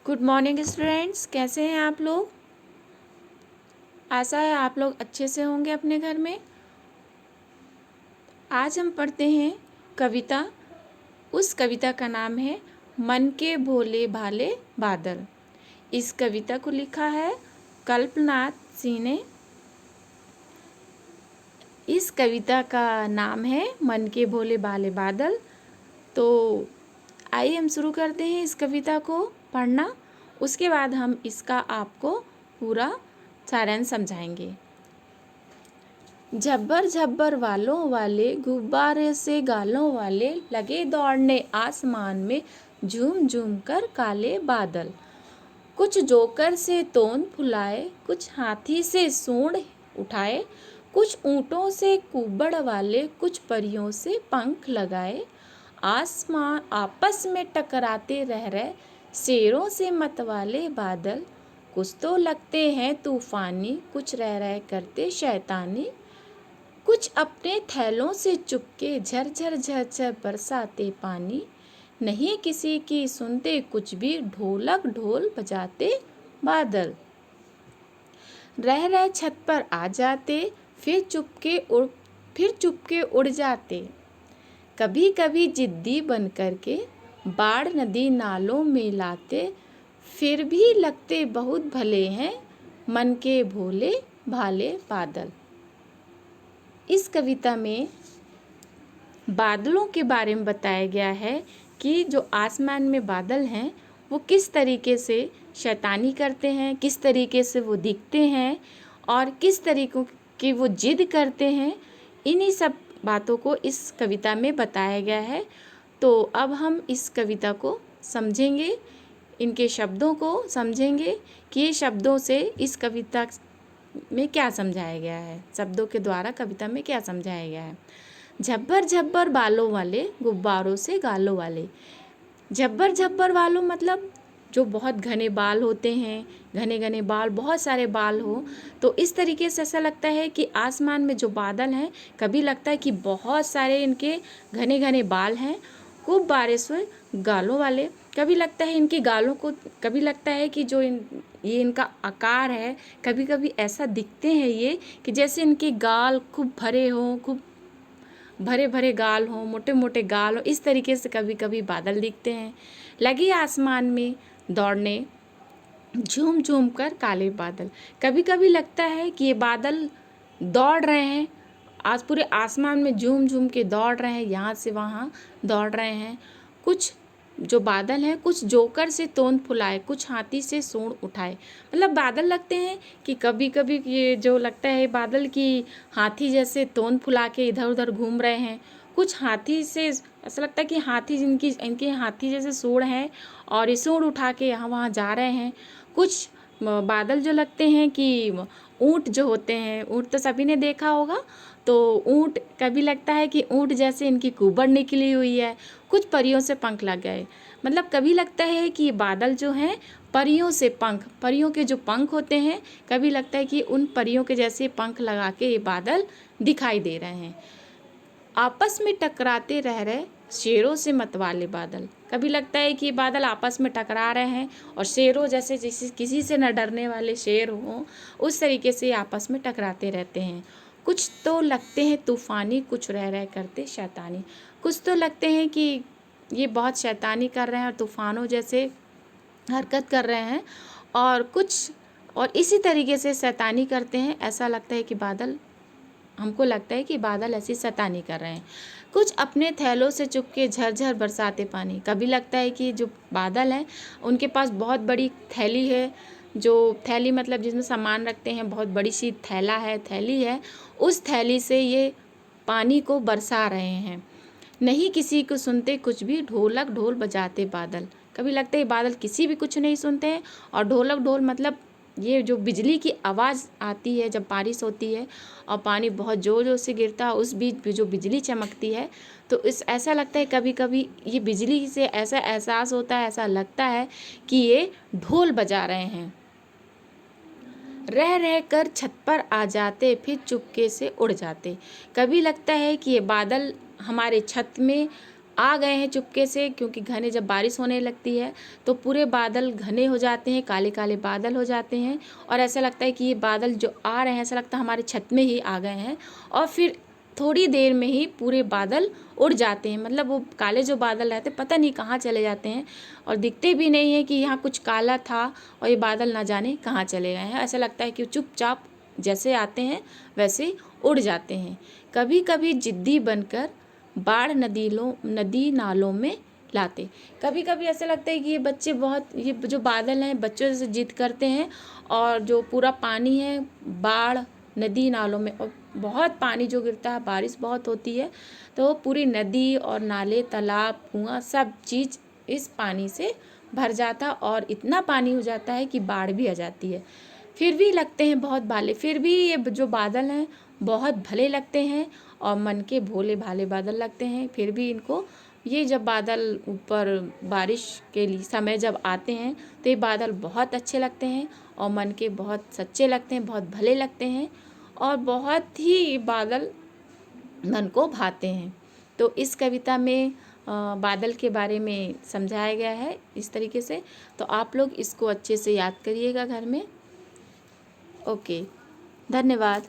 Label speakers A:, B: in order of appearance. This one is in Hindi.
A: गुड मॉर्निंग स्टूडेंट्स, कैसे हैं आप लोग। आशा है आप लोग अच्छे से होंगे अपने घर में। आज हम पढ़ते हैं कविता। उस कविता का नाम है मन के भोले भाले बादल। इस कविता को लिखा है कल्पनाथ सिंह ने। इस कविता का नाम है मन के भोले भाले बादल। तो आइए हम शुरू करते हैं इस कविता को पढ़ना। उसके बाद हम इसका आपको पूरा सारांश समझाएंगे। झब्बर झब्बर वालों वाले गुब्बारे से गालों वाले लगे दौड़ने आसमान में झूम झूम कर काले बादल। कुछ जोकर से तोंद फुलाए, कुछ हाथी से सूंड उठाए, कुछ ऊँटों से कुबड़ वाले, कुछ परियों से पंख लगाए। आसमान आपस में टकराते रह रहे शेरों से मतवाले बादल। कुछ तो लगते हैं तूफानी, कुछ रह रह करते शैतानी। कुछ अपने थैलों से चुपके झरझर झरझर बरसाते पानी। नहीं किसी की सुनते कुछ भी, ढोलक ढोल बजाते बादल। रह छत पर आ जाते, फिर चुपके उड़ जाते। कभी कभी जिद्दी बन करके बाढ़ नदी नालों में लाते। फिर भी लगते बहुत भले हैं मन के भोले भाले बादल। इस कविता में बादलों के बारे में बताया गया है कि जो आसमान में बादल हैं वो किस तरीके से शैतानी करते हैं, किस तरीके से वो दिखते हैं और किस तरीकों की वो जिद करते हैं। इन्हीं सब बातों को इस कविता में बताया गया है। तो अब हम इस कविता को समझेंगे, इनके शब्दों को समझेंगे कि ये शब्दों से इस कविता में क्या समझाया गया है, शब्दों के द्वारा कविता में क्या समझाया गया है। झब्बर झब्बर बालों वाले गुब्बारों से गालों वाले। झब्बर झब्बर वालों मतलब जो बहुत घने बाल होते हैं, घने घने बाल, बहुत सारे बाल हो। तो इस तरीके से ऐसा लगता है कि आसमान में जो बादल हैं, कभी लगता है कि बहुत सारे इनके घने घने बाल हैं। खूब बारिश हुए गालों वाले, कभी लगता है इनकी गालों को, कभी लगता है कि जो ये इनका आकार है, कभी कभी ऐसा दिखते हैं ये कि जैसे इनके गाल खूब भरे हों, खूब भरे भरे गाल हों, मोटे मोटे गाल हों। इस तरीके से कभी कभी बादल दिखते हैं। लगे आसमान में दौड़ने झूम झूम कर काले बादल। कभी कभी लगता है कि ये बादल दौड़ रहे हैं, आज पूरे आसमान में झूम झूम के दौड़ रहे हैं, यहाँ से वहाँ दौड़ रहे हैं। कुछ जो बादल हैं, कुछ जोकर से तोंद फुलाए, कुछ हाथी से सूंड उठाए। मतलब बादल लगते हैं कि कभी कभी ये जो लगता है बादल की हाथी जैसे तोंद फुला के इधर उधर घूम रहे हैं। कुछ हाथी से ऐसा लगता है कि हाथी इनके हाथी जैसे सूंड है और ये सूंड उठा के यहाँ वहाँ जा रहे हैं। कुछ बादल जो लगते हैं कि ऊँट जो होते हैं, ऊँट तो सभी ने देखा होगा। तो ऊँट कभी लगता है कि ऊँट जैसे इनकी कुबड़ निकली हुई है। कुछ परियों से पंख लग गए, मतलब कभी लगता है कि ये बादल जो हैं परियों से पंख, परियों के जो पंख होते हैं, कभी लगता है कि उन परियों के जैसे पंख लगा के ये बादल दिखाई दे रहे हैं। आपस में टकराते रह रहे शेरों से मतवाले बादल। कभी लगता है कि ये बादल आपस में टकरा रहे हैं और शेरों जैसे किसी से न डरने वाले शेर हों, उस तरीके से आपस में टकराते रहते हैं। कुछ तो लगते हैं तूफ़ानी, कुछ रह रह करते शैतानी। कुछ तो लगते हैं कि ये बहुत शैतानी कर रहे हैं और तूफ़ानों जैसे हरकत कर रहे हैं, और इसी तरीके से शैतानी करते हैं। ऐसा लगता है कि बादल, हमको लगता है कि बादल ऐसी शैतानी कर रहे हैं। कुछ अपने थैलों से चुपके झरझर बरसाते पानी। कभी लगता है कि जो बादल हैं उनके पास बहुत बड़ी थैली है, जो थैली मतलब जिसमें सामान रखते हैं, बहुत बड़ी सी थैला है, थैली है, उस थैली से ये पानी को बरसा रहे हैं। नहीं किसी को सुनते कुछ भी, ढोलक ढोल बजाते बादल। कभी लगता है बादल किसी भी कुछ नहीं सुनते हैं। और ढोलक ढोल मतलब ये जो बिजली की आवाज़ आती है जब बारिश होती है और पानी बहुत ज़ोर ज़ोर से गिरता है, उस बीच भी जो बिजली चमकती है, तो ऐसा लगता है कभी कभी ये बिजली से ऐसा एहसास होता है, ऐसा लगता है कि ये ढोल बजा रहे हैं। रह रह कर छत पर आ जाते, फिर चुपके से उड़ जाते। कभी लगता है कि ये बादल हमारे छत में आ गए हैं चुपके से, क्योंकि घने जब बारिश होने लगती है तो पूरे बादल घने हो जाते हैं, काले काले बादल हो जाते हैं और ऐसा लगता है कि ये बादल जो आ रहे हैं ऐसा लगता है हमारे छत में ही आ गए हैं। और फिर थोड़ी देर में ही पूरे बादल उड़ जाते हैं, मतलब वो काले जो बादल रहते पता नहीं कहाँ चले जाते हैं और दिखते भी नहीं है कि यहाँ कुछ काला था और ये बादल ना जाने कहाँ चले गए हैं। ऐसा लगता है कि चुपचाप जैसे आते हैं वैसे उड़ जाते हैं। कभी कभी जिद्दी बनकर बाढ़ नदी नालों में लाते। कभी कभी ऐसा लगता है कि ये बच्चे बहुत, ये जो बादल हैं बच्चों से जिद करते हैं और जो पूरा पानी है बाढ़ नदी नालों में, और बहुत पानी जो गिरता है, बारिश बहुत होती है तो पूरी नदी और नाले तालाब कुआं सब चीज़ इस पानी से भर जाता और इतना पानी हो जाता है कि बाढ़ भी आ जाती है। फिर भी लगते हैं बहुत भाले, फिर भी ये जो बादल हैं बहुत भले लगते हैं और मन के भोले भाले बादल लगते हैं। फिर भी इनको, ये जब बादल ऊपर बारिश के लिए समय जब आते हैं तो ये बादल बहुत अच्छे लगते हैं और मन के बहुत सच्चे लगते हैं, बहुत भले लगते हैं और बहुत ही बादल मन को भाते हैं। तो इस कविता में बादल के बारे में समझाया गया है इस तरीके से। तो आप लोग इसको अच्छे से याद करिएगा घर में। ओके, धन्यवाद।